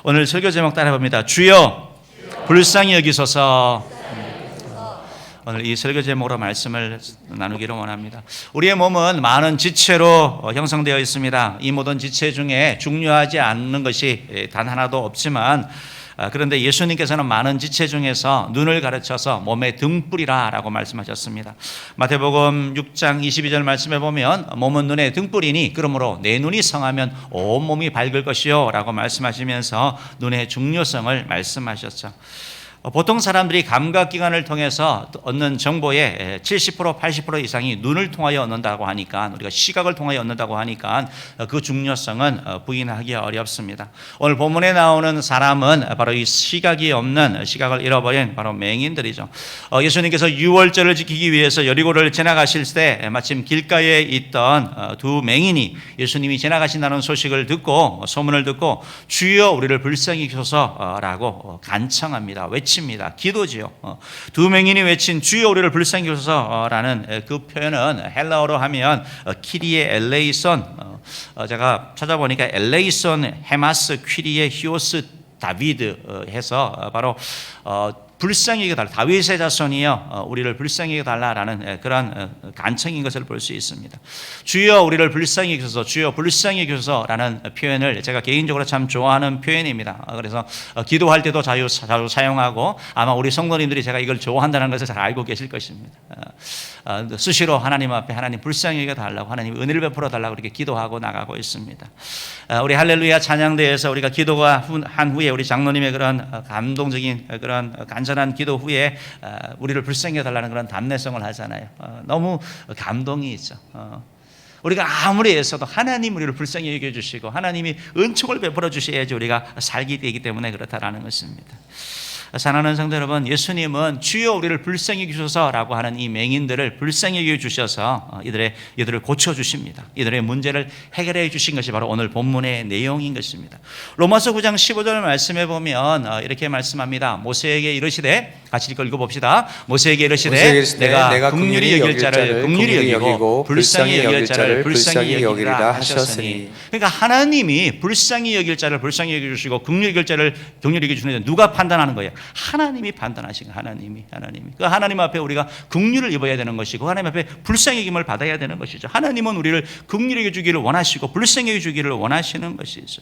오늘 설교 제목 따라해봅니다. 주여 불쌍히 여기소서. 오늘 이 설교 제목으로 말씀을 나누기를 원합니다. 우리의 몸은 많은 지체로 형성되어 있습니다. 이 모든 지체 중에 중요하지 않는 것이 단 하나도 없지만, 그런데 예수님께서는 많은 지체 중에서 눈을 가르쳐서 몸의 등불이라 라고 말씀하셨습니다. 마태복음 6장 22절 말씀에 보면 몸은 눈의 등불이니 그러므로 내 눈이 성하면 온몸이 밝을 것이요 라고 말씀하시면서 눈의 중요성을 말씀하셨죠. 보통 사람들이 감각기관을 통해서 얻는 정보의 70% 80% 이상이 눈을 통하여 얻는다고 하니까, 우리가 시각을 통하여 얻는다고 하니까 그 중요성은 부인하기 어렵습니다. 오늘 본문에 나오는 사람은 바로 이 시각이 없는, 시각을 잃어버린 바로 맹인들이죠. 예수님께서 유월절을 지키기 위해서 여리고를 지나가실 때 마침 길가에 있던 두 맹인이 예수님이 지나가신다는 소식을 듣고, 소문을 듣고 주여 우리를 불쌍히 여기소서라고 간청합니다. 외칩니다. 기도지요. 두 맹인이 외친 주여 우리를 불쌍히 여기소서라는 그 표현은 헬라어로 하면 키리에 엘레이손, 제가 찾아보니까 엘레이손 헤마스 퀴리에 히오스 다비드 해서 바로 불쌍히 여겨달라, 다윗의 자손이여 우리를 불쌍히 여겨달라라는 그런 간청인 것을 볼 수 있습니다. 주여 우리를 불쌍히 여기소서, 주여 불쌍히 여기소서라는 표현을 제가 개인적으로 참 좋아하는 표현입니다. 그래서 기도할 때도 자주 사용하고, 아마 우리 성도님들이 제가 이걸 좋아한다는 것을 잘 알고 계실 것입니다. 수시로 하나님 앞에 하나님 불쌍히 여겨달라고, 하나님 은혜를 베풀어 달라고 이렇게 기도하고 나가고 있습니다. 우리 할렐루야 찬양대에서 우리가 기도가 한 후에 우리 장로님의 그런 감동적인 그런 간절한 기도 후에 우리를 불쌍히 여달라는 그런 담내성을 하잖아요. 너무 감동이 있죠. 우리가 아무리 애써도 하나님 우리를 불쌍히 여겨주시고 하나님이 은총을 베풀어 주셔야지 우리가 살게 되기 때문에 그렇다라는 것입니다. 사랑하는 성도 여러분, 예수님은 주여 우리를 불쌍히 여기소서라고 하는 이 맹인들을 불쌍히 여겨주셔서 이들을 고쳐주십니다. 이들의 문제를 해결해 주신 것이 바로 오늘 본문의 내용인 것입니다. 로마서 9장 15절 말씀에 보면 이렇게 말씀합니다. 모세에게 이르시되, 같이 읽어봅시다. 모세에게 이르시되 내가 긍휼히 여길 자를 긍휼히 여기고 불쌍히 여길 자를 불쌍히 여기리라 하셨으니. 그러니까 하나님이 불쌍히 여길 자를 불쌍히 여겨주시고 긍휼히 여길 자를 긍휼히 여겨주시는데 누가 판단하는 거예요? 하나님이 판단하신 거예요. 하나님이. 그 하나님 앞에 우리가 긍휼을 입어야 되는 것이고, 하나님 앞에 불쌍히 여김을 받아야 되는 것이죠. 하나님은 우리를 긍휼히 여겨주기를 원하시고 불쌍히 여겨주기를 원하시는 것이죠.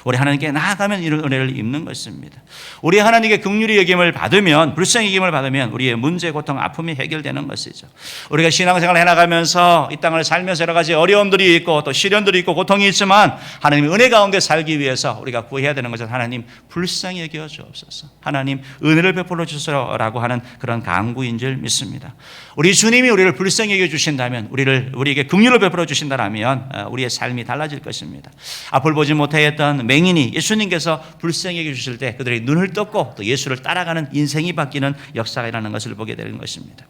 우리 하나님께 나아가면 이런 은혜를 입는 것입니다. 우리 하나님께 긍휼히 여김을 받으면, 불쌍히 여김을 받으면 우리의 문제, 고통, 아픔이 해결되는 것이죠. 우리가 신앙생활을 해나가면서 이 땅을 살면서 여러 가지 어려움들이 있고 또 시련들이 있고 고통이 있지만, 하나님의 은혜 가운데 살기 위해서 우리가 구해야 되는 것은 하나님 불쌍히 여겨 주옵소서, 하나님 은혜를 베풀어 주소서라고 하는 그런 간구인 줄 믿습니다. 우리 주님이 우리를 불쌍히 여겨 주신다면, 우리에게 긍휼을 베풀어 주신다면 우리의 삶이 달라질 것입니다. 앞을 보지 못했던 맹인이 예수님께서 불쌍히 여겨 주실 때 그들의 눈을 떴고 또 예수를 따라가는 인생이 바뀌는 역사가 일어나는 것을 보게 되는 것입니다.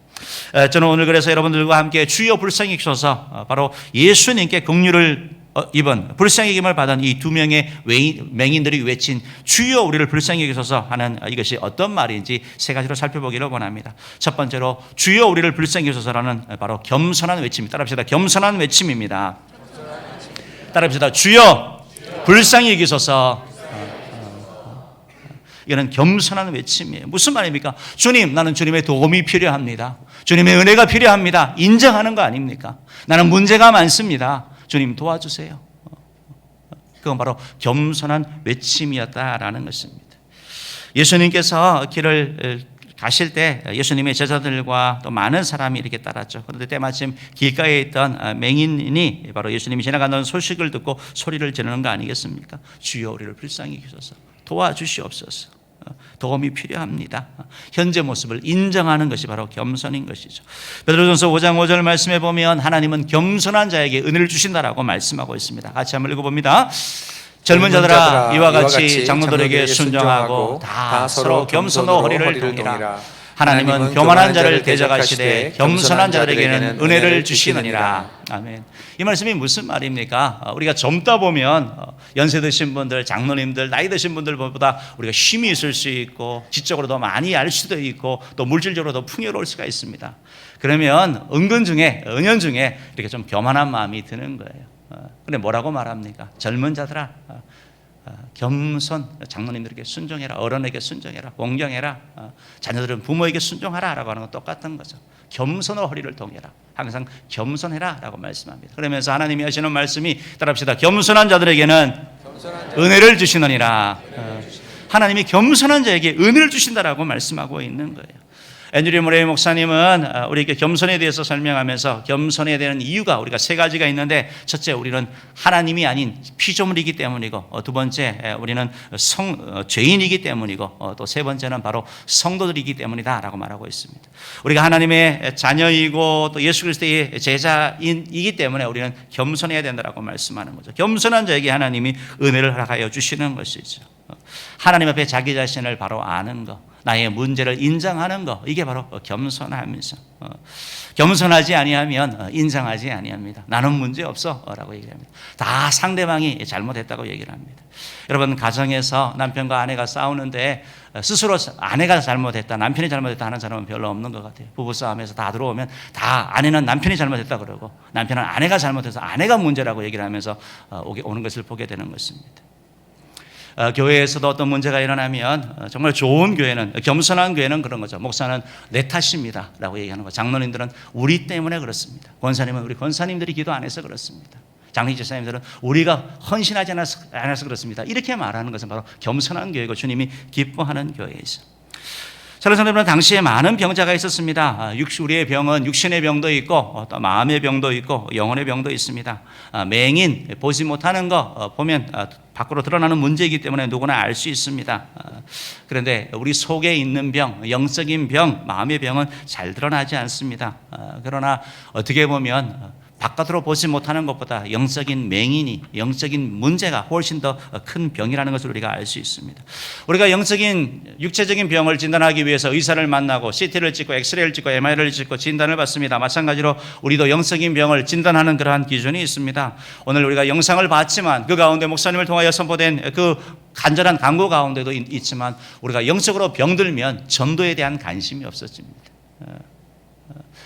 저는 오늘 그래서 여러분들과 함께 주여 불쌍히 여기소서, 바로 예수님께 긍휼을 입은, 불쌍히 여김을 받은 이 두 명의 맹인들이 외친 주여 우리를 불쌍히 여기소서 하는 이것이 어떤 말인지 세 가지로 살펴보기를 원합니다. 첫 번째로 주여 우리를 불쌍히 여기소서라는 바로 겸손한 외침입니다. 따라합시다. 겸손한 외침입니다. 따라합시다. 주여 불쌍히 여기소서. 이거는 겸손한 외침이에요. 무슨 말입니까? 주님, 나는 주님의 도움이 필요합니다. 주님의 은혜가 필요합니다. 인정하는 거 아닙니까? 나는 문제가 많습니다. 주님 도와주세요. 그건 바로 겸손한 외침이었다라는 것입니다. 예수님께서 길을 가실 때 예수님의 제자들과 또 많은 사람이 이렇게 따랐죠. 그런데 때마침 길가에 있던 맹인이 바로 예수님이 지나간다는 소식을 듣고 소리를 지르는 거 아니겠습니까? 주여 우리를 불쌍히 여기소서, 도와주시옵소서, 도움이 필요합니다. 현재 모습을 인정하는 것이 바로 겸손인 것이죠. 베드로전서 5장 5절 말씀에 보면 하나님은 겸손한 자에게 은혜를 주신다라고 말씀하고 있습니다. 같이 한번 읽어봅니다. 젊은 자들아 이와 같이 장로들에게 순종하고 다 서로 겸손으로 허리를 동이라. 하나님은 교만한 자를 대적하시되 겸손한 자들에게는 은혜를 주시느니라. 아멘. 이 말씀이 무슨 말입니까? 우리가 젊다 보면 연세 드신 분들, 장로님들, 나이 드신 분들보다 우리가 힘이 있을 수 있고 지적으로 더 많이 알 수도 있고 또 물질적으로 더 풍요로울 수가 있습니다. 그러면 은연중에 이렇게 좀 교만한 마음이 드는 거예요. 근데 뭐라고 말합니까? 젊은 자들아, 겸손, 장로님들에게 순종해라, 어른에게 순종해라, 공경해라, 자녀들은 부모에게 순종하라라고 하는 건 똑같은 거죠. 겸손으로 허리를 동여라, 항상 겸손해라라고 말씀합니다. 그러면서 하나님이 하시는 말씀이 따라합시다. 겸손한 자들에게는 은혜를 주시느니라. 하나님이 겸손한 자에게 은혜를 주신다라고 말씀하고 있는 거예요. 앤드류 모레이 목사님은 우리에게 겸손에 대해서 설명하면서 겸손에 대한 이유가 우리가 세 가지가 있는데, 첫째, 우리는 하나님이 아닌 피조물이기 때문이고, 두 번째, 우리는 죄인이기 때문이고, 또 세 번째는 바로 성도들이기 때문이다라고 말하고 있습니다. 우리가 하나님의 자녀이고 또 예수 그리스도의 제자이기 때문에 우리는 겸손해야 된다라고 말씀하는 거죠. 겸손한 자에게 하나님이 은혜를 허락하여 주시는 것이죠. 하나님 앞에 자기 자신을 바로 아는 것, 나의 문제를 인정하는 것, 이게 바로 겸손함이죠. 겸손하지 아니하면 인정하지 아니합니다. 나는 문제 없어라고 얘기합니다. 다 상대방이 잘못했다고 얘기를 합니다. 여러분, 가정에서 남편과 아내가 싸우는데 스스로 아내가 잘못했다, 남편이 잘못했다 하는 사람은 별로 없는 것 같아요. 부부싸움에서 다 들어오면 다 아내는 남편이 잘못했다 그러고 남편은 아내가 잘못해서 아내가 문제라고 얘기를 하면서 오는 것을 보게 되는 것입니다. 교회에서도 어떤 문제가 일어나면 정말 좋은 교회는, 겸손한 교회는 그런 거죠. 목사는 내 탓입니다 라고 얘기하는 거. 장로님들은 우리 때문에 그렇습니다. 권사님은 우리 권사님들이 기도 안 해서 그렇습니다. 장로집사님들은 우리가 헌신하지 않아서 그렇습니다. 이렇게 말하는 것은 바로 겸손한 교회고 주님이 기뻐하는 교회이죠. 사랑하는 성도님은 당시에 많은 병자가 있었습니다. 우리의 병은 육신의 병도 있고 또 마음의 병도 있고 영혼의 병도 있습니다. 맹인, 보지 못하는 거 보면 밖으로 드러나는 문제이기 때문에 누구나 알 수 있습니다. 그런데 우리 속에 있는 병, 영적인 병, 마음의 병은 잘 드러나지 않습니다. 그러나 어떻게 보면 바깥으로 보지 못하는 것보다 영적인 맹인이, 영적인 문제가 훨씬 더 큰 병이라는 것을 우리가 알 수 있습니다. 우리가 영적인, 육체적인 병을 진단하기 위해서 의사를 만나고 CT를 찍고 엑스레이를 찍고 MRI를 찍고 진단을 받습니다. 마찬가지로 우리도 영적인 병을 진단하는 그러한 기준이 있습니다. 오늘 우리가 영상을 봤지만 그 가운데 목사님을 통하여 선포된 그 간절한 간구 가운데도 있지만 우리가 영적으로 병들면 전도에 대한 관심이 없어집니다.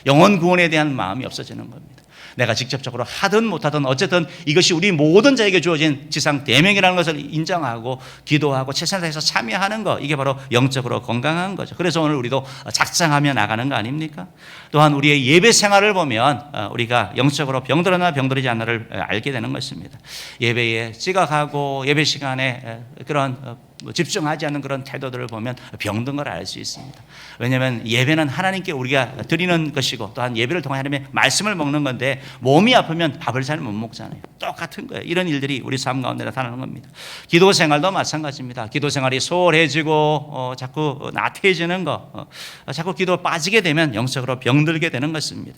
영혼 구원에 대한 마음이 없어지는 겁니다. 내가 직접적으로 하든 못하든 어쨌든 이것이 우리 모든 자에게 주어진 지상 대명이라는 것을 인정하고 기도하고 최선을 다해서 참여하는 것, 이게 바로 영적으로 건강한 거죠. 그래서 오늘 우리도 작정하며 나가는 거 아닙니까? 또한 우리의 예배 생활을 보면 우리가 영적으로 병들었나 병들지 않나를 알게 되는 것입니다. 예배에 지각하고 예배 시간에 그런 집중하지 않는 그런 태도들을 보면 병든 걸 알 수 있습니다. 왜냐하면 예배는 하나님께 우리가 드리는 것이고 또한 예배를 통해 하나님의 말씀을 먹는 건데 몸이 아프면 밥을 잘 못 먹잖아요. 똑같은 거예요. 이런 일들이 우리 삶 가운데 나타나는 겁니다. 기도 생활도 마찬가지입니다. 기도 생활이 소홀해지고 자꾸 나태해지는 거, 자꾸 기도 빠지게 되면 영적으로 병들게 되는 것입니다.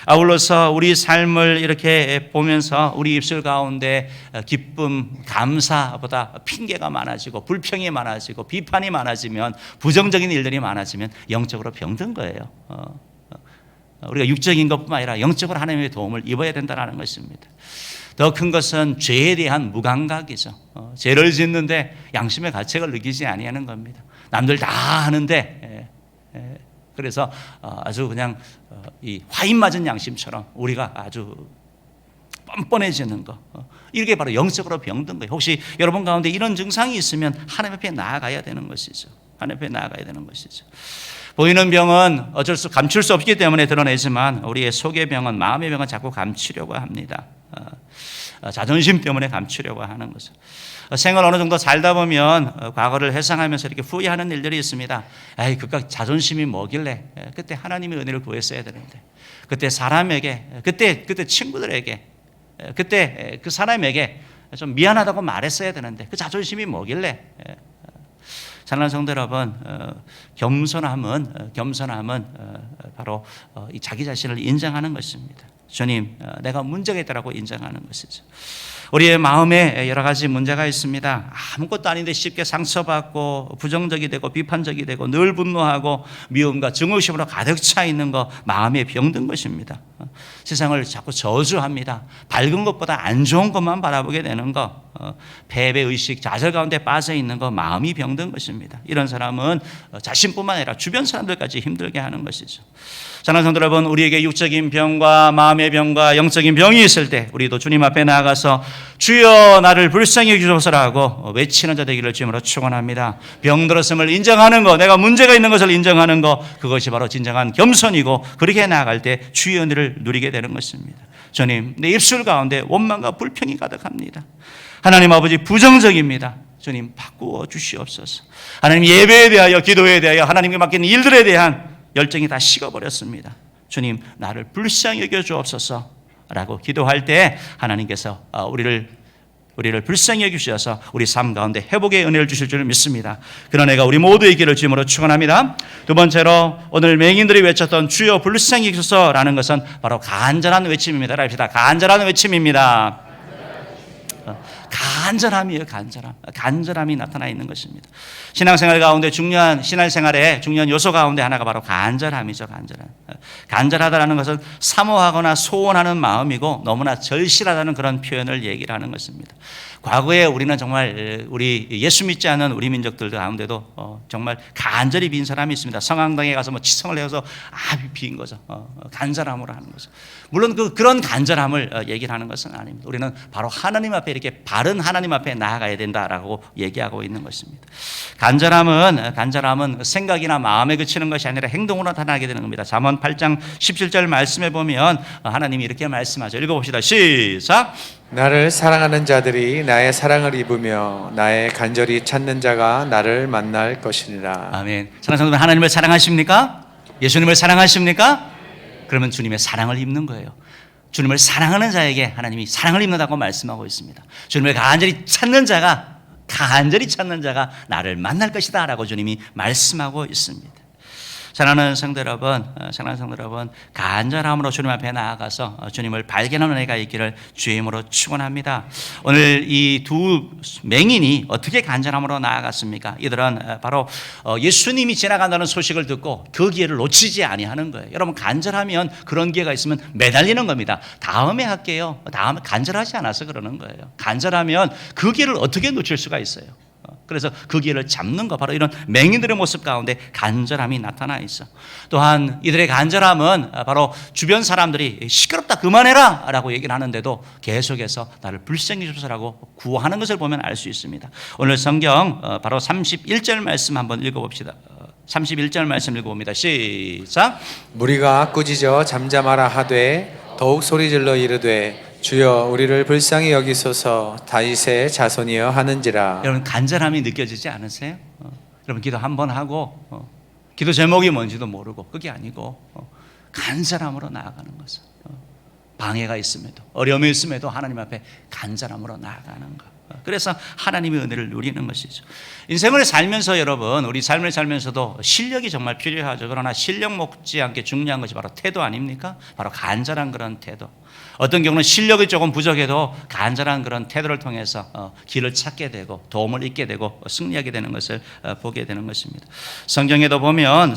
아울러서 우리 삶을 이렇게 보면서 우리 입술 가운데 기쁨, 감사보다 핑계가 많아지고 불평이 많아지고 비판이 많아지면, 부정적인 일들이 많아지면 영적으로 병든 거예요. 우리가 육적인 것뿐만 아니라 영적으로 하나님의 도움을 입어야 된다는 것입니다. 더 큰 것은 죄에 대한 무감각이죠. 죄를 짓는데 양심의 가책을 느끼지 아니하는 겁니다. 남들 다 하는데 그래서 아주 그냥 이 화인 맞은 양심처럼 우리가 아주 뻔뻔해지는 거, 이게 바로 영적으로 병든 거예요. 혹시 여러분 가운데 이런 증상이 있으면 하나님 앞에 나아가야 되는 것이죠. 하나님 앞에 나아가야 되는 것이죠. 보이는 병은 감출 수 없기 때문에 드러내지만 우리의 속의 병은, 마음의 병은 자꾸 감추려고 합니다. 자존심 때문에 감추려고 하는 거죠. 생을 어느 정도 살다 보면 과거를 회상하면서 이렇게 후회하는 일들이 있습니다. 에이, 그깟 자존심이 뭐길래 그때 하나님의 은혜를 구했어야 되는데, 그때 사람에게, 그때 친구들에게, 그때 그 사람에게 좀 미안하다고 말했어야 되는데 그 자존심이 뭐길래. 사랑하는 성도 여러분, 겸손함은 바로 이 자기 자신을 인정하는 것입니다. 주님, 내가 문제가 있다라고 인정하는 것이죠. 우리의 마음에 여러 가지 문제가 있습니다. 아무것도 아닌데 쉽게 상처받고 부정적이 되고 비판적이 되고 늘 분노하고 미움과 증오심으로 가득 차 있는 거, 마음에 병든 것입니다. 세상을 자꾸 저주합니다. 밝은 것보다 안 좋은 것만 바라보게 되는 거, 패배의식, 좌절 가운데 빠져 있는 거, 마음이 병든 것입니다. 이런 사람은 자신뿐만 아니라 주변 사람들까지 힘들게 하는 것이죠. 사랑하는 성도 여러분, 우리에게 육적인 병과 마음의 병과 영적인 병이 있을 때 우리도 주님 앞에 나아가서 주여 나를 불쌍히 여기소서라고 외치는 자 되기를 주님으로 축원합니다. 병들었음을 인정하는 것, 내가 문제가 있는 것을 인정하는 것, 그것이 바로 진정한 겸손이고 그렇게 나아갈 때 주의 은혜를 누리게 되는 것입니다. 주님, 내 입술 가운데 원망과 불평이 가득합니다. 하나님 아버지, 부정적입니다. 주님, 바꾸어 주시옵소서. 하나님, 예배에 대하여, 기도에 대하여, 하나님께 맡긴 일들에 대한 열정이 다 식어버렸습니다. 주님, 나를 불쌍히 여겨 주옵소서 라고 기도할 때 하나님께서 우리를 불쌍히 여기셔서 우리 삶 가운데 회복의 은혜를 주실 줄 믿습니다. 그런 애가 우리 모두의 길을 주님으로 축원합니다. 두 번째로 오늘 맹인들이 외쳤던 주여 불쌍히 여기소서라는 것은 바로 간절한 외침입니다. 합시다. 간절한 외침입니다. 간절함이에요. 간절함이 나타나 있는 것입니다. 신앙생활 가운데 신앙생활의 중요한 요소 가운데 하나가 바로 간절함이죠. 간절하다는 것은 사모하거나 소원하는 마음이고 너무나 절실하다는 그런 표현을 얘기를 하는 것입니다. 과거에 우리는 정말 우리 예수 믿지 않은 우리 민족들 가운데도 정말 간절히 빈 사람이 있습니다. 성황당에 가서 치성을 해서 빈 거죠. 간절함으로 하는 거죠. 물론 그런 간절함을 얘기를 하는 것은 아닙니다. 우리는 바로 하나님 앞에 이렇게 바른 하나님 앞에 나아가야 된다라고 얘기하고 있는 것입니다. 간절함은 생각이나 마음에 그치는 것이 아니라 행동으로 나타나게 되는 겁니다. 잠언 8장 17절 말씀에 보면 하나님이 이렇게 말씀하죠. 읽어봅시다. 시작. 나를 사랑하는 자들이 나의 사랑을 입으며 나의 간절히 찾는 자가 나를 만날 것이니라. 아멘. 사랑하는 성도들, 하나님을 사랑하십니까? 예수님을 사랑하십니까? 그러면 주님의 사랑을 입는 거예요. 주님을 사랑하는 자에게 하나님이 사랑을 입는다고 말씀하고 있습니다. 주님을 간절히 찾는 자가 나를 만날 것이다 라고 주님이 말씀하고 있습니다. 사랑하는 성도 여러분, 간절함으로 주님 앞에 나아가서 주님을 발견하는 은혜가 있기를 주의 이름으로 축원합니다. 오늘 이 두 맹인이 어떻게 간절함으로 나아갔습니까? 이들은 바로 예수님이 지나간다는 소식을 듣고 그 기회를 놓치지 아니하는 거예요. 여러분, 간절하면 그런 기회가 있으면 매달리는 겁니다. 다음에 할게요. 다음에 간절하지 않아서 그러는 거예요. 간절하면 그 기회를 어떻게 놓칠 수가 있어요? 그래서 그 기회를 잡는 것, 바로 이런 맹인들의 모습 가운데 간절함이 나타나 있어. 또한 이들의 간절함은 바로 주변 사람들이 시끄럽다 그만해라 라고 얘기를 하는데도 계속해서 나를 불쌍히 주소서라고 구하는 것을 보면 알 수 있습니다. 오늘 성경 바로 31절 말씀 한번 읽어봅시다. 31절 말씀 읽어봅니다. 시작. 무리가 꾸짖어 잠잠하라 하되 더욱 소리질러 이르되 주여 우리를 불쌍히 여기소서 다윗의 자손이여 하는지라. 여러분, 간절함이 느껴지지 않으세요? 여러분, 기도 한번 하고 기도 제목이 뭔지도 모르고 그게 아니고 간절함으로 나아가는 것은 방해가 있음에도 어려움이 있음에도 하나님 앞에 간절함으로 나아가는 것. 그래서 하나님의 은혜를 누리는 것이죠. 인생을 살면서 여러분, 우리 삶을 살면서도 실력이 정말 필요하죠. 그러나 실력 못지않게 중요한 것이 바로 태도 아닙니까? 바로 간절한 그런 태도. 어떤 경우는 실력이 조금 부족해도 간절한 그런 태도를 통해서 길을 찾게 되고 도움을 잊게 되고 승리하게 되는 것을 보게 되는 것입니다. 성경에도 보면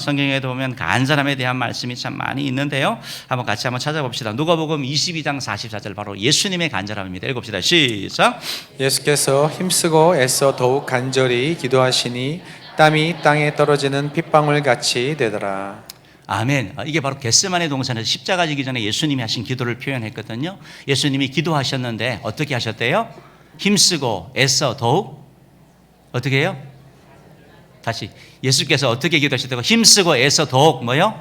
간절함에 대한 말씀이 참 많이 있는데요. 같이 한번 찾아봅시다. 누가복음 22장 44절, 바로 예수님의 간절함입니다. 읽읍시다. 시작. 예수께서 힘쓰고 애써 더욱 간절히 기도하시니 땀이 땅에 떨어지는 핏방울 같이 되더라. 아멘. 이게 바로 겟세마네 동산에서 십자가 지기 전에 예수님이 하신 기도를 표현했거든요. 예수님이 기도하셨는데 어떻게 하셨대요? 힘쓰고 애써 더욱 어떻게 해요? 다시, 예수께서 어떻게 기도하셨다고? 힘쓰고 애써 더욱 뭐요?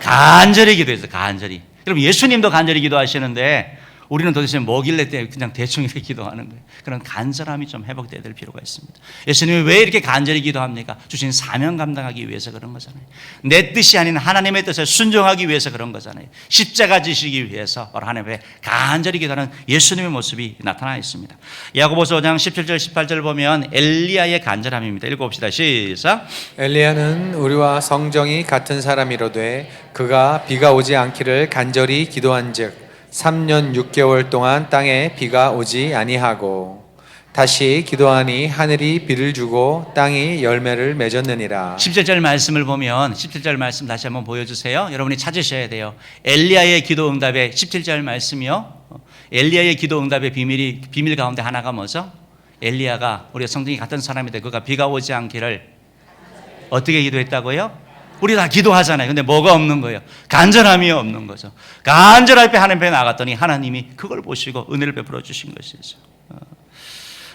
간절히 기도했어요. 간절히. 여러분, 예수님도 간절히 기도하시는데 우리는 도대체 뭐길래 그냥 대충 이렇게 기도하는 거예요. 그런 간절함이 좀 회복돼야 될 필요가 있습니다. 예수님이 왜 이렇게 간절히 기도합니까? 주신 사명 감당하기 위해서 그런 거잖아요. 내 뜻이 아닌 하나님의 뜻에 순종하기 위해서 그런 거잖아요. 십자가 지시기 위해서 바로 하나님의 간절히 기도하는 예수님의 모습이 나타나 있습니다. 야고보서 5장 17절 18절 보면 엘리야의 간절함입니다. 읽어봅시다. 시작. 엘리야는 우리와 성정이 같은 사람이로되 그가 비가 오지 않기를 간절히 기도한즉 3년 6개월 동안 땅에 비가 오지 아니하고 다시 기도하니 하늘이 비를 주고 땅이 열매를 맺었느니라. 17절 말씀을 보면 17절 말씀 다시 한번 보여주세요. 여러분이 찾으셔야 돼요. 엘리야의 기도 응답의 17절 말씀이요. 엘리야의 기도 응답의 비밀 가운데 하나가 뭐죠? 엘리야가 우리가 성정이 같은 사람인데 그가 비가 오지 않기를 어떻게 기도했다고요? 우리 다 기도하잖아요. 근데 뭐가 없는 거예요? 간절함이 없는 거죠. 간절할 때 하나님 앞에 나갔더니 하나님이 그걸 보시고 은혜를 베풀어 주신 것이죠.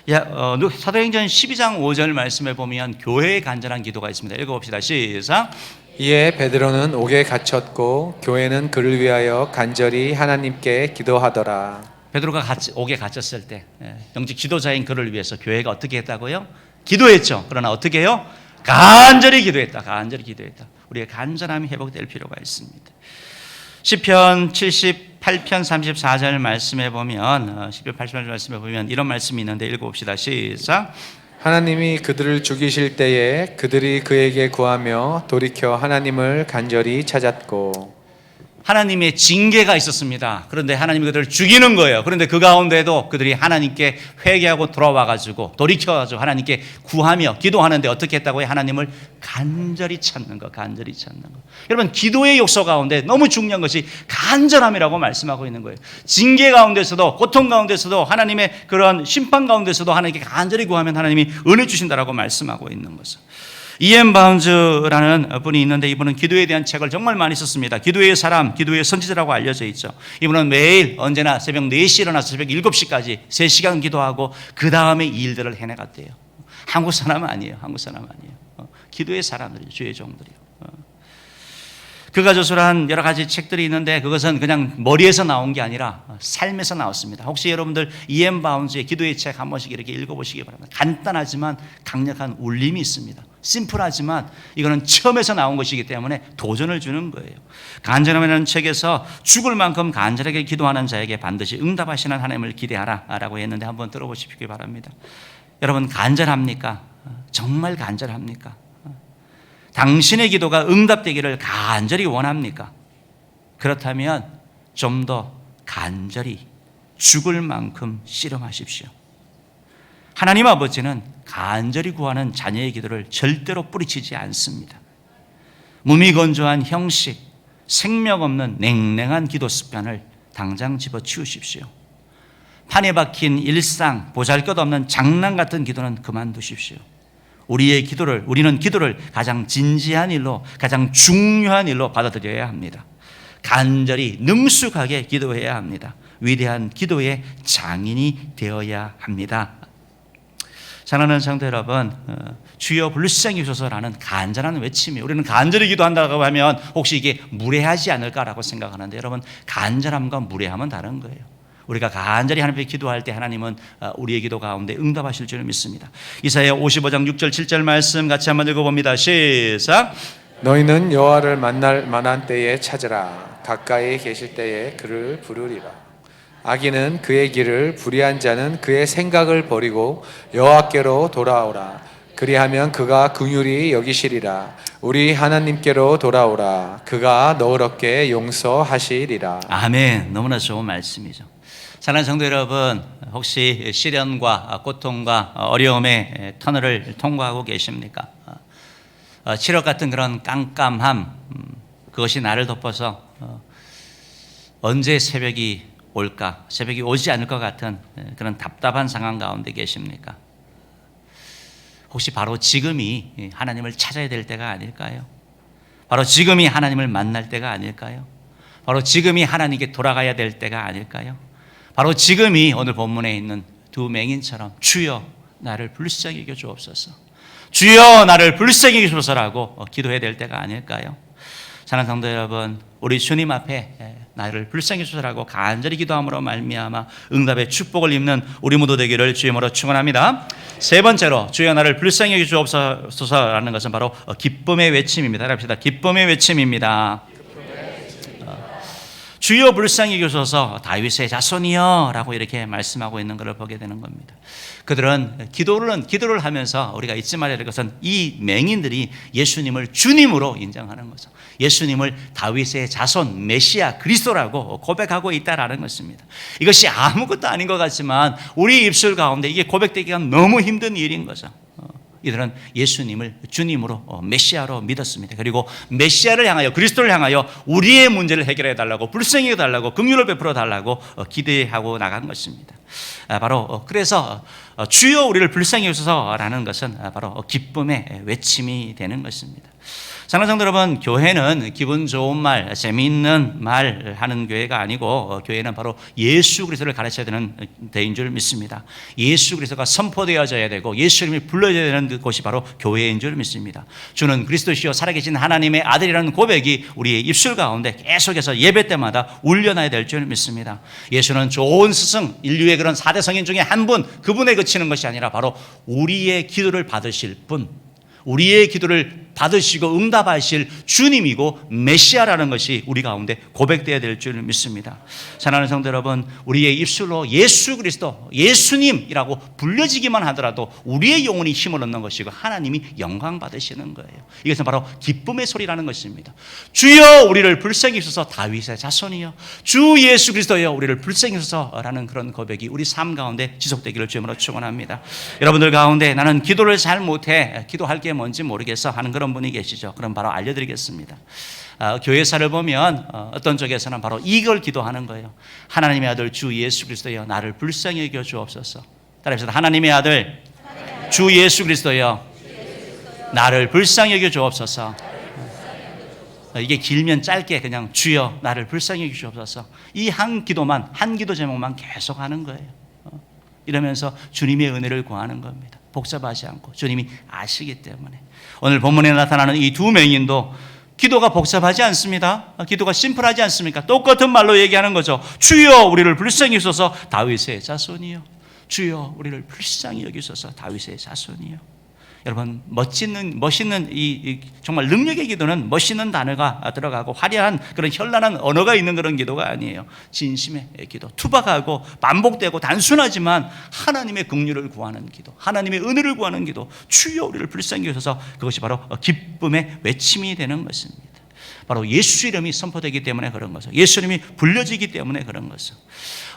사도행전 12장 5절 말씀에 보면 교회의 간절한 기도가 있습니다. 읽어봅시다. 시작. 이에 베드로는 옥에 갇혔고 교회는 그를 위하여 간절히 하나님께 기도하더라. 베드로가 옥에 갇혔을 때 영적 지도자인 그를 위해서 교회가 어떻게 했다고요? 기도했죠. 그러나 어떻게 해요? 간절히 기도했다. 간절히 기도했다. 우리의 간절함이 회복될 필요가 있습니다. 시편 78편 34절 말씀에 보면 이런 말씀이 있는데 읽어봅시다. 시작. 하나님이 그들을 죽이실 때에 그들이 그에게 구하며 돌이켜 하나님을 간절히 찾았고. 하나님의 징계가 있었습니다. 그런데 하나님이 그들을 죽이는 거예요. 그런데 그 가운데도 그들이 하나님께 회개하고 돌아와가지고 돌이켜가지고 하나님께 구하며 기도하는데 어떻게 했다고요? 하나님을 간절히 찾는 거, 간절히 찾는 거. 여러분, 기도의 요소 가운데 너무 중요한 것이 간절함이라고 말씀하고 있는 거예요. 징계 가운데서도, 고통 가운데서도, 하나님의 그런 심판 가운데서도 하나님께 간절히 구하면 하나님이 은혜 주신다라고 말씀하고 있는 것을. 이엠 바운즈라는 분이 있는데 이분은 기도에 대한 책을 정말 많이 썼습니다. 기도의 사람, 기도의 선지자라고 알려져 있죠. 이분은 매일 언제나 새벽 4시에 일어나서 새벽 7시까지 3시간 기도하고 그 다음에 이 일들을 해내갔대요. 한국 사람 아니에요. 한국 사람 아니에요. 기도의 사람들이에요. 주의 종들이요. 그가 저술한 여러 가지 책들이 있는데 그것은 그냥 머리에서 나온 게 아니라 삶에서 나왔습니다. 혹시 여러분들 이엠 바운즈의 기도의 책 한 번씩 이렇게 읽어보시기 바랍니다. 간단하지만 강력한 울림이 있습니다. 심플하지만 이거는 처음에서 나온 것이기 때문에 도전을 주는 거예요. 간절함이라는 책에서 죽을 만큼 간절하게 기도하는 자에게 반드시 응답하시는 하나님을 기대하라 라고 했는데 한번 들어보시기 바랍니다. 여러분, 간절합니까? 정말 간절합니까? 당신의 기도가 응답되기를 간절히 원합니까? 그렇다면 좀 더 간절히 죽을 만큼 씨름하십시오. 하나님 아버지는 간절히 구하는 자녀의 기도를 절대로 뿌리치지 않습니다. 무미건조한 형식, 생명 없는 냉랭한 기도 습관을 당장 집어치우십시오. 판에 박힌 일상, 보잘것없는 장난 같은 기도는 그만두십시오. 우리는 기도를 가장 진지한 일로, 가장 중요한 일로 받아들여야 합니다. 간절히 능숙하게 기도해야 합니다. 위대한 기도의 장인이 되어야 합니다. 사랑하는 성도 여러분, 주여 불쌍히 여기소서라는 간절한 외침이, 우리는 간절히 기도한다고 하면 혹시 이게 무례하지 않을까라고 생각하는데, 여러분, 간절함과 무례함은 다른 거예요. 우리가 간절히 하나님께 기도할 때 하나님은 우리의 기도 가운데 응답하실 줄 믿습니다. 이사야 55장 6절 7절 말씀 같이 한번 읽어봅니다. 시작. 너희는 여호와를 만날 만한 때에 찾으라. 가까이 계실 때에 그를 부르리라. 악인은 그의 길을, 불의한 자는 그의 생각을 버리고 여호와께로 돌아오라. 그리하면 그가 긍휼히 여기시리라. 우리 하나님께로 돌아오라. 그가 너그럽게 용서하시리라. 아멘. 너무나 좋은 말씀이죠. 사랑하는 성도 여러분, 혹시 시련과 고통과 어려움의 터널을 통과하고 계십니까? 칠흑 같은 그런 깜깜함, 그것이 나를 덮어서 언제 새벽이 올까, 새벽이 오지 않을 것 같은 그런 답답한 상황 가운데 계십니까? 혹시 바로 지금이 하나님을 찾아야 될 때가 아닐까요? 바로 지금이 하나님을 만날 때가 아닐까요? 바로 지금이 하나님께 돌아가야 될 때가 아닐까요? 바로 지금이 오늘 본문에 있는 두 맹인처럼 주여 나를 불쌍히 여겨 주옵소서, 주여 나를 불쌍히 여겨 주옵소서라고 기도해야 될 때가 아닐까요? 사랑하는 성도 여러분, 우리 주님 앞에 나를 불쌍히 여겨 주옵소서라고 간절히 기도함으로 말미암아 응답의 축복을 입는 우리 모두 되기를 주의 이름으로 축원합니다. 세 번째로 주여 나를 불쌍히 여겨 주옵소서라는 것은 바로 기쁨의 외침입니다. 합시다. 기쁨의 외침입니다. 주여 불쌍히 여기소서 다윗의 자손이여 라고 이렇게 말씀하고 있는 것을 보게 되는 겁니다. 그들은 기도를 하면서 우리가 잊지 말아야 될 것은 이 맹인들이 예수님을 주님으로 인정하는 거죠. 예수님을 다윗의 자손 메시아 그리스도라고 고백하고 있다라는 것입니다. 이것이 아무것도 아닌 것 같지만 우리 입술 가운데 이게 고백되기가 너무 힘든 일인 거죠. 이들은 예수님을 주님으로 메시아로 믿었습니다. 그리고 메시아를 향하여, 그리스도를 향하여 우리의 문제를 해결해 달라고, 불쌍히 해 달라고, 긍휼을 베풀어 달라고 기대하고 나간 것입니다. 바로 그래서 주여 우리를 불쌍히 여기소서라는 것은 바로 기쁨의 외침이 되는 것입니다. 사랑하는 성도 여러분, 교회는 기분 좋은 말, 재미있는 말 하는 교회가 아니고 교회는 바로 예수 그리스도를 가르쳐야 되는 데인 줄 믿습니다. 예수 그리스도가 선포되어져야 되고 예수 이름이 불러져야 되는 곳이 바로 교회인 줄 믿습니다. 주는 그리스도시요 살아계신 하나님의 아들이라는 고백이 우리의 입술 가운데 계속해서 예배 때마다 울려나야 될 줄 믿습니다. 예수는 좋은 스승, 인류의 그런 4대 성인 중에 한 분, 그분에 그치는 것이 아니라 바로 우리의 기도를 받으실 분, 우리의 기도를 받으시고 응답하실 주님이고 메시아라는 것이 우리 가운데 고백되어야 될 줄 믿습니다. 사랑하는 성도 여러분, 우리의 입술로 예수 그리스도, 예수님이라고 불려지기만 하더라도 우리의 영혼이 힘을 얻는 것이고 하나님이 영광 받으시는 거예요. 이것은 바로 기쁨의 소리라는 것입니다. 주여 우리를 불쌍히 여기소서 다윗의 자손이여, 주 예수 그리스도여 우리를 불쌍히 여기소서라는 그런 고백이 우리 삶 가운데 지속되기를 주님으로 축원합니다. 여러분들 가운데 나는 기도를 잘 못해, 기도할 게 뭔지 모르겠어 하는 그런 분이 계시죠. 그럼 바로 알려드리겠습니다. 교회사를 보면 어떤 쪽에서는 바로 이걸 기도하는 거예요. 하나님의 아들 주 예수 그리스도여 나를 불쌍히 여겨 주옵소서. 따라합시다. 하나님의 아들 주 예수 그리스도여 나를 불쌍히 여겨 주옵소서. 이게 길면 짧게 그냥 주여 나를 불쌍히 여겨 주옵소서. 이 한 기도만, 한 기도 제목만 계속 하는 거예요. 이러면서 주님의 은혜를 구하는 겁니다. 복잡하지 않고 주님이 아시기 때문에. 오늘 본문에 나타나는 이 두 맹인도 기도가 복잡하지 않습니다. 기도가 심플하지 않습니까? 똑같은 말로 얘기하는 거죠. 주여 우리를 불쌍히 여기소서 다윗의 자손이요, 주여 우리를 불쌍히 여기소서 다윗의 자손이요. 여러분, 멋있는 이 정말 능력의 기도는 멋있는 단어가 들어가고 화려한 그런 현란한 언어가 있는 그런 기도가 아니에요. 진심의 기도, 투박하고 반복되고 단순하지만 하나님의 긍휼을 구하는 기도, 하나님의 은혜를 구하는 기도, 주여 우리를 불쌍히 여기소서, 그것이 바로 기쁨의 외침이 되는 것입니다. 바로 예수 이름이 선포되기 때문에 그런 거죠. 예수 이름이 불려지기 때문에 그런 거죠.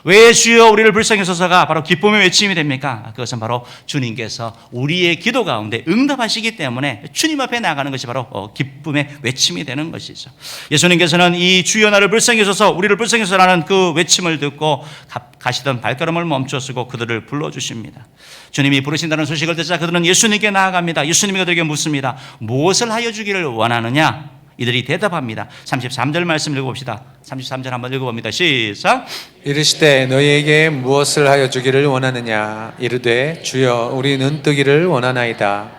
왜 주여 우리를 불쌍히 여기소서가 바로 기쁨의 외침이 됩니까? 그것은 바로 주님께서 우리의 기도 가운데 응답하시기 때문에 주님 앞에 나가는 것이 바로 기쁨의 외침이 되는 것이죠. 예수님께서는 이 주여 나를 불쌍히 여기소서, 우리를 불쌍히 여기소서라는 그 외침을 듣고 가시던 발걸음을 멈추시고 그들을 불러주십니다. 주님이 부르신다는 소식을 듣자 그들은 예수님께 나아갑니다. 예수님이 그들에게 묻습니다. 무엇을 하여 주기를 원하느냐? 이들이 대답합니다. 33절 말씀 읽어봅시다. 33절 한번 읽어봅니다. 시작. 이르시되 너희에게 무엇을 하여 주기를 원하느냐? 이르되 주여 우리 눈뜨기를 원하나이다.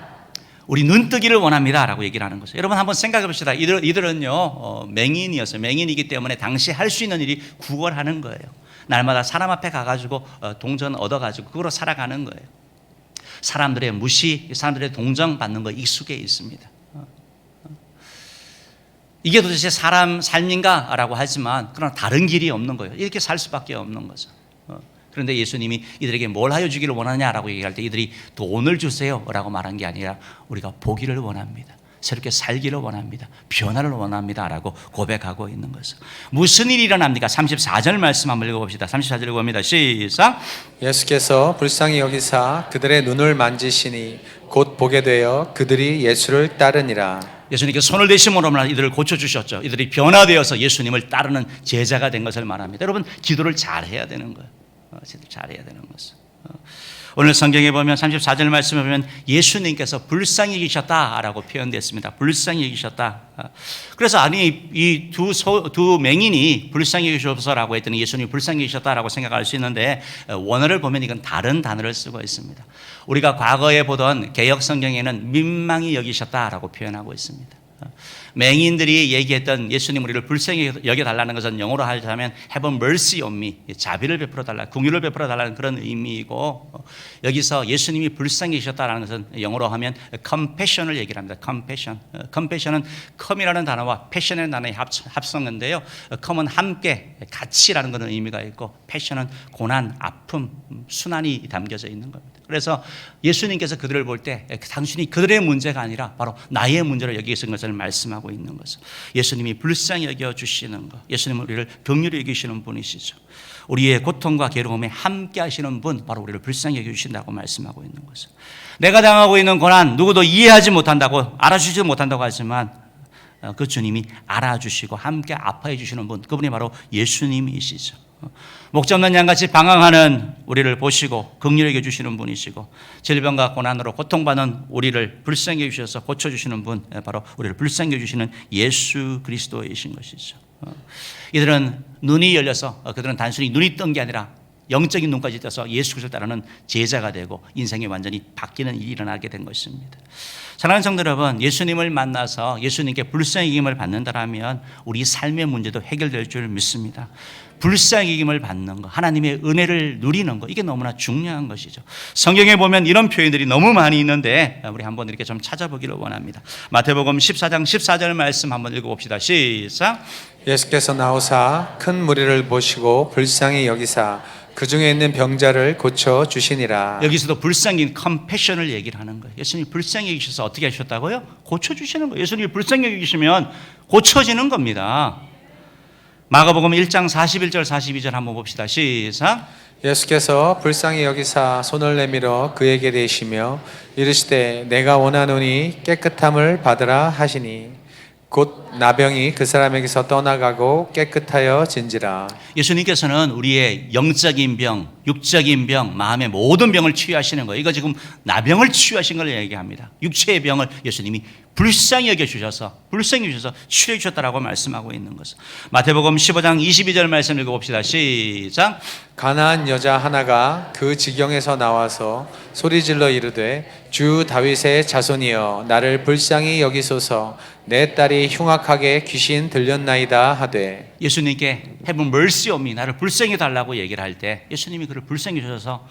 우리 눈뜨기를 원합니다 라고 얘기를 하는 거죠. 여러분 한번 생각해 봅시다. 이들은요 맹인이었어요. 맹인이기 때문에 당시 할 수 있는 일이 구걸하는 거예요. 날마다 사람 앞에 가가지고 동전 얻어가지고 그걸로 살아가는 거예요. 사람들의 무시, 사람들의 동정 받는 거 익숙해 있습니다. 이게 도대체 사람 삶인가? 라고 하지만 그러나 다른 길이 없는 거예요. 이렇게 살 수밖에 없는 거죠. 그런데 예수님이 이들에게 뭘 하여 주기를 원하냐라고 얘기할 때 이들이 돈을 주세요 라고 말한 게 아니라 우리가 보기를 원합니다. 새롭게 살기를 원합니다. 변화를 원합니다 라고 고백하고 있는 거죠. 무슨 일이 일어납니까? 34절 말씀 한번 읽어봅시다. 34절 읽어봅니다. 시작. 예수께서 불쌍히 여기사 그들의 눈을 만지시니 곧 보게 되어 그들이 예수를 따르니라. 예수님께서 손을 대심으로 이들을 고쳐주셨죠. 이들이 변화되어서 예수님을 따르는 제자가 된 것을 말합니다. 여러분 기도를 잘해야 되는 거예요. 잘해야 되는 것을. 오늘 성경에 보면 34절 말씀에 보면 예수님께서 불쌍히 여기셨다라고 표현되었습니다. 불쌍히 여기셨다. 그래서 아니 이 두 맹인이 불쌍히 여기셔서라고 했더니 예수님이 불쌍히 여기셨다라고 생각할 수 있는데 원어를 보면 이건 다른 단어를 쓰고 있습니다. 우리가 과거에 보던 개역 성경에는 민망히 여기셨다라고 표현하고 있습니다. 맹인들이 얘기했던 예수님 우리를 불쌍히 여겨달라는 것은 영어로 하자면 have mercy on me, 자비를 베풀어달라, 긍휼을 베풀어달라는 그런 의미이고, 여기서 예수님이 불쌍히 계셨다는 것은 영어로 하면 compassion을 얘기를 합니다. compassion은 come이라는 단어와 passion이라는 단어의 합성인데요. come은 함께, 같이라는 그런 의미가 있고, passion은 고난, 아픔, 순환이 담겨져 있는 겁니다. 그래서 예수님께서 그들을 볼 때 당신이 그들의 문제가 아니라 바로 나의 문제를 여기 계신 것을 말씀하고 있는 거죠. 예수님이 불쌍히 여겨주시는 것, 예수님은 우리를 긍휼히 여기시는 분이시죠. 우리의 고통과 괴로움에 함께 하시는 분, 바로 우리를 불쌍히 여겨주신다고 말씀하고 있는 거죠. 내가 당하고 있는 고난 누구도 이해하지 못한다고, 알아주지 못한다고 하지만 그 주님이 알아주시고 함께 아파해 주시는 분, 그분이 바로 예수님이시죠. 목자 없는 양같이 방황하는 우리를 보시고 긍휼히 여겨 주시는 분이시고 질병과 고난으로 고통받는 우리를 불쌍히 여겨 주셔서 고쳐주시는 분, 바로 우리를 불쌍히 여겨 주시는 예수 그리스도이신 것이죠. 이들은 눈이 열려서 그들은 단순히 눈이 뜬 게 아니라 영적인 눈까지 떠서 예수 그리스도를 따르는 제자가 되고 인생이 완전히 바뀌는 일이 일어나게 된 것입니다. 사랑하는 성도 여러분, 예수님을 만나서 예수님께 불쌍히 여김을 받는다라면 우리 삶의 문제도 해결될 줄 믿습니다. 불쌍히 여김을 받는 것, 하나님의 은혜를 누리는 것, 이게 너무나 중요한 것이죠. 성경에 보면 이런 표현들이 너무 많이 있는데 우리 한번 이렇게 좀 찾아보기를 원합니다. 마태복음 14장 14절 말씀 한번 읽어봅시다. 시작. 예수께서 나오사 큰 무리를 보시고 불쌍히 여기사 그 중에 있는 병자를 고쳐 주시니라. 여기서도 불쌍히 컴패션을 얘기를 하는 거예요. 예수님이 불쌍히 여기셔서 어떻게 하셨다고요? 고쳐주시는 거예요. 예수님이 불쌍히 여기시면 고쳐지는 겁니다. 마가복음 1장 41절 42절 한번 봅시다. 시작. 예수께서 불쌍히 여기사 손을 내밀어 그에게 대시며 이르시되 내가 원하노니 깨끗함을 받으라 하시니 곧 나병이 그 사람에게서 떠나가고 깨끗하여 진지라. 예수님께서는 우리의 영적인 병, 육적인 병, 마음의 모든 병을 치유하시는 거예요. 이거 지금 나병을 치유하신 걸 얘기합니다. 육체의 병을 예수님이 불쌍히 여겨주셔서 치유해 주셨다라고 말씀하고 있는 것을. 마태복음 15장 22절 말씀 읽어봅시다. 시작. 가나안 여자 하나가 그 지경에서 나와서 소리질러 이르되 주 다윗의 자손이여 나를 불쌍히 여기소서 내 딸이 흉악하게 귀신 들렸나이다 하되. 예수님께 Have mercy on me, 나를 불쌍히 달라고 얘기를 할 때 예수님이 그를 불쌍히 주셔서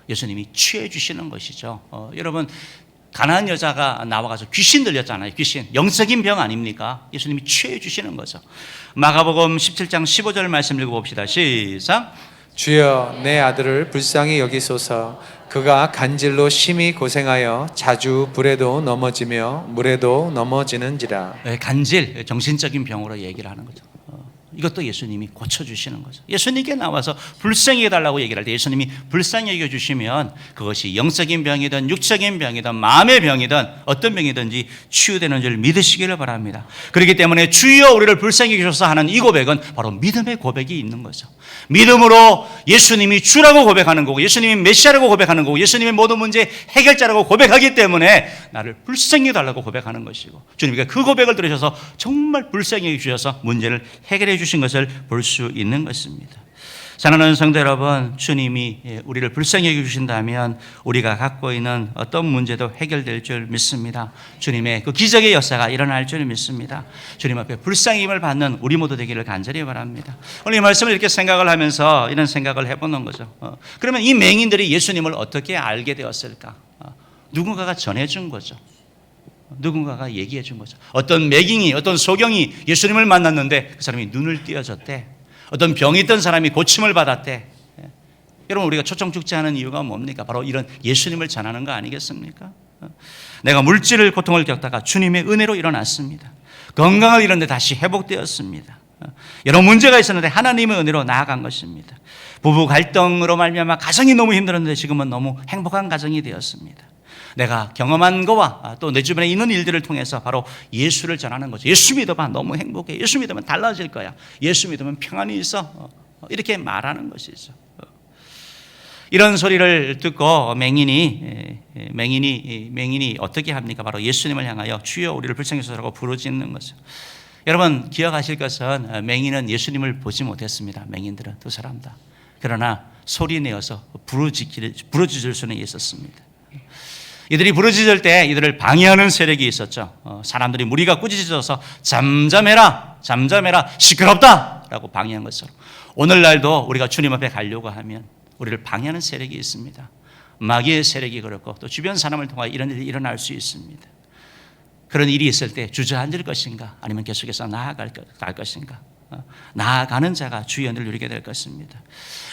예수님이 취해 주시는 것이죠. 여러분, 가나안 여자가 나와가서 귀신 들렸잖아요. 귀신, 영적인 병 아닙니까? 예수님이 취해 주시는 거죠. 마가복음 17장 15절 말씀 읽어봅시다. 시작. 주여 내 아들을 불쌍히 여기소서 그가 간질로 심히 고생하여 자주 불에도 넘어지며 물에도 넘어지는지라. 간질, 정신적인 병으로 얘기를 하는 거죠. 이것도 예수님이 고쳐주시는 거죠. 예수님께 나와서 불쌍히 해달라고 얘기를 할 때 예수님이 불쌍히 여겨주시면 그것이 영적인 병이든 육적인 병이든 마음의 병이든 어떤 병이든지 치유되는 줄 믿으시기를 바랍니다. 그렇기 때문에 주여 우리를 불쌍히 여겨주셔서 하는 이 고백은 바로 믿음의 고백이 있는 거죠. 믿음으로 예수님이 주라고 고백하는 거고 예수님이 메시아라고 고백하는 거고 예수님의 모든 문제 해결자라고 고백하기 때문에 나를 불쌍히 해달라고 고백하는 것이고 주님께 그 고백을 들으셔서 정말 불쌍히 해주셔서 문제를 해결해 주신 것을 볼 수 있는 것입니다. 사랑하는 성도 여러분, 주님이 우리를 불쌍히 여겨주신다면 우리가 갖고 있는 어떤 문제도 해결될 줄 믿습니다. 주님의 그 기적의 역사가 일어날 줄 믿습니다. 주님 앞에 불쌍히 힘을 받는 우리 모두 되기를 간절히 바랍니다. 오늘 이 말씀을 이렇게 생각을 하면서 이런 생각을 해보는 거죠. 그러면 이 맹인들이 예수님을 어떻게 알게 되었을까? 누군가가 전해준 거죠. 누군가가 얘기해 준 거죠. 어떤 매경이, 어떤 소경이 예수님을 만났는데 그 사람이 눈을 띄어줬대. 어떤 병이 있던 사람이 고침을 받았대. 여러분, 우리가 초청축제하는 이유가 뭡니까? 바로 이런 예수님을 전하는 거 아니겠습니까? 내가 물질 고통을 겪다가 주님의 은혜로 일어났습니다. 건강을 잃었는데 다시 회복되었습니다. 여러 문제가 있었는데 하나님의 은혜로 나아간 것입니다. 부부 갈등으로 말미암아 가정이 너무 힘들었는데 지금은 너무 행복한 가정이 되었습니다. 내가 경험한 거와 또 내 주변에 있는 일들을 통해서 바로 예수를 전하는 거죠. 예수 믿어봐, 너무 행복해. 예수 믿으면 달라질 거야. 예수 믿으면 평안이 있어. 이렇게 말하는 것이죠. 이런 소리를 듣고 맹인이 어떻게 합니까? 바로 예수님을 향하여 주여 우리를 불쌍히 여기소서라고 부르짖는 거죠. 여러분, 기억하실 것은 맹인은 예수님을 보지 못했습니다. 맹인들은 두 사람 다. 그러나 소리 내어서 부르짖을 수는 있었습니다. 이들이 부르짖을 때 이들을 방해하는 세력이 있었죠. 사람들이 무리가 꾸짖어서 잠잠해라 시끄럽다 라고 방해한 것처럼 오늘날도 우리가 주님 앞에 가려고 하면 우리를 방해하는 세력이 있습니다. 마귀의 세력이 그렇고 또 주변 사람을 통하여 이런 일이 일어날 수 있습니다. 그런 일이 있을 때 주저앉을 것인가 아니면 계속해서 나아갈 것인가. 나아가는 자가 주의 은혜를 누리게 될 것입니다.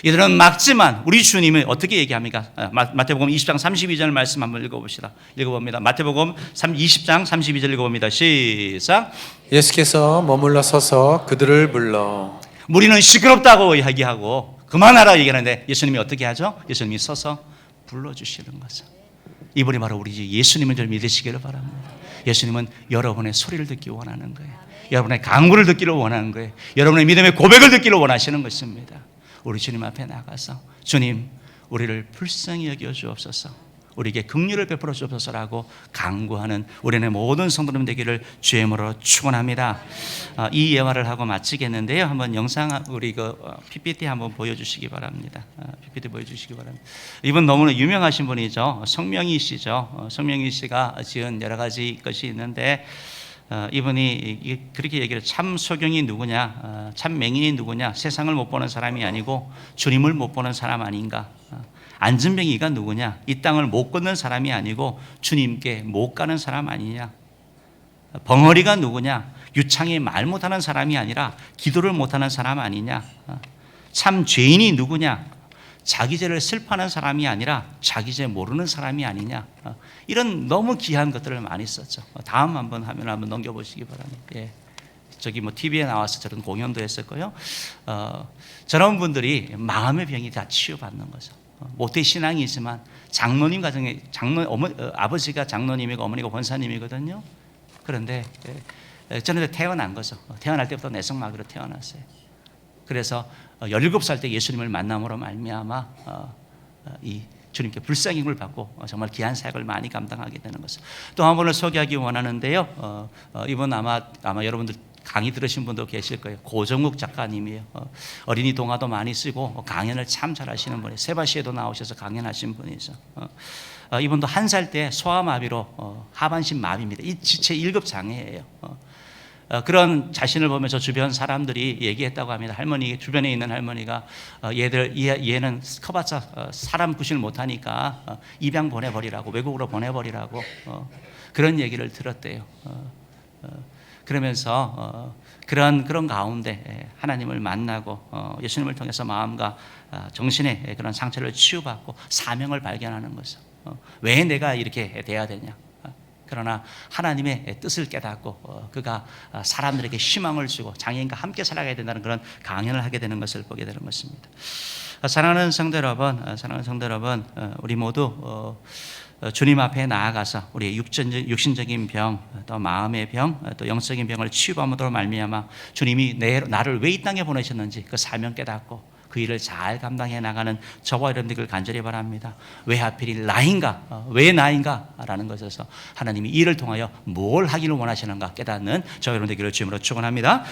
이들은 막지만 우리 주님이 어떻게 얘기합니까? 마태복음 20장 32절 말씀 한번 읽어봅니다. 마태복음 20장 32절 읽어봅니다. 시작. 예수께서 머물러 서서 그들을 불러. 무리는 시끄럽다고 얘기하고 그만하라 얘기하는데 예수님이 어떻게 하죠? 예수님이 서서 불러주시는 거죠. 이분이 바로 우리 예수님을 좀 믿으시기를 바랍니다. 예수님은 여러분의 소리를 듣기 원하는 거예요. 여러분의 강구를 듣기를 원하는 거예요. 여러분의 믿음의 고백을 듣기를 원하시는 것입니다. 우리 주님 앞에 나가서 주님, 우리를 불쌍히 여겨 주옵소서, 우리에게 긍휼을 베풀어 주옵소서라고 간구하는 우리네 모든 성도님 되기를 주의 이름으로 축원합니다. 이 예화를 하고 마치겠는데요. 한번 영상 우리 PPT 한번 보여주시기 바랍니다. PPT 보여주시기 바랍니다. 이분 너무나 유명하신 분이죠. 성명희 씨죠. 성명희 씨가 지은 여러 가지 것이 있는데 이분이 그렇게 얘기를, 참 소경이 누구냐, 참 맹인이 누구냐, 세상을 못 보는 사람이 아니고 주님을 못 보는 사람 아닌가. 안진뱅이가 누구냐, 이 땅을 못 걷는 사람이 아니고 주님께 못 가는 사람 아니냐. 벙어리가 누구냐, 유창히 말 못하는 사람이 아니라 기도를 못하는 사람 아니냐. 참 죄인이 누구냐, 자기 죄를 슬퍼하는 사람이 아니라 자기 죄 모르는 사람이 아니냐. 이런 너무 귀한 것들을 많이 썼죠. 다음 한번 화면 한번 넘겨보시기 바랍니다. 예. 저기 TV에 나와서 저런 공연도 했었고요. 저런 분들이 마음의 병이 다 치유받는 거죠. 모태 신앙이지만 장로님 가정에 아버지가 장로님이고 어머니가 권사님이거든요. 그런데 저는 태어난 거죠. 태어날 때부터 내성마비로 태어났어요. 그래서 17살 때 예수님을 만남으로 말미암아 이 주님께 불쌍히 힘을 받고 정말 귀한 사역을 많이 감당하게 되는 것을 또 한 분을 소개하기 원하는데요. 이분 아마 여러분들 강의 들으신 분도 계실 거예요. 고정욱 작가님이에요. 어린이 동화도 많이 쓰고 강연을 참 잘하시는 분이에요. 세바시에도 나오셔서 강연하신 분이죠. 이분도 1살 때 소아마비로 하반신 마비입니다. 이 지체 1급 장애예요. 그런 자신을 보면서 주변 사람들이 얘기했다고 합니다. 할머니, 주변에 있는 할머니가 얘는 커봤자 사람 구실 못하니까 입양 보내버리라고, 외국으로 보내버리라고 그런 얘기를 들었대요. 그러면서 그런 가운데 하나님을 만나고 예수님을 통해서 마음과 정신의 그런 상처를 치유받고 사명을 발견하는 거죠. 왜 내가 이렇게 돼야 되냐. 그러나 하나님의 뜻을 깨닫고 그가 사람들에게 희망을 주고 장애인과 함께 살아가야 된다는 그런 강연을 하게 되는 것을 보게 되는 것입니다. 사랑하는 성도 여러분, 우리 모두 주님 앞에 나아가서 우리의 육신적인 병, 또 마음의 병, 또 영적인 병을 치유함으로 말미암아 주님이 나를 왜 이 땅에 보내셨는지 그 사명 깨닫고 그 일을 잘 감당해 나가는 저와 여러분들 간절히 바랍니다. 왜 하필이 나인가? 왜 나인가? 라는 것에서 하나님이 이를 통하여 뭘 하기를 원하시는가 깨닫는 저와 여러분 되기를 주님으로 축원합니다.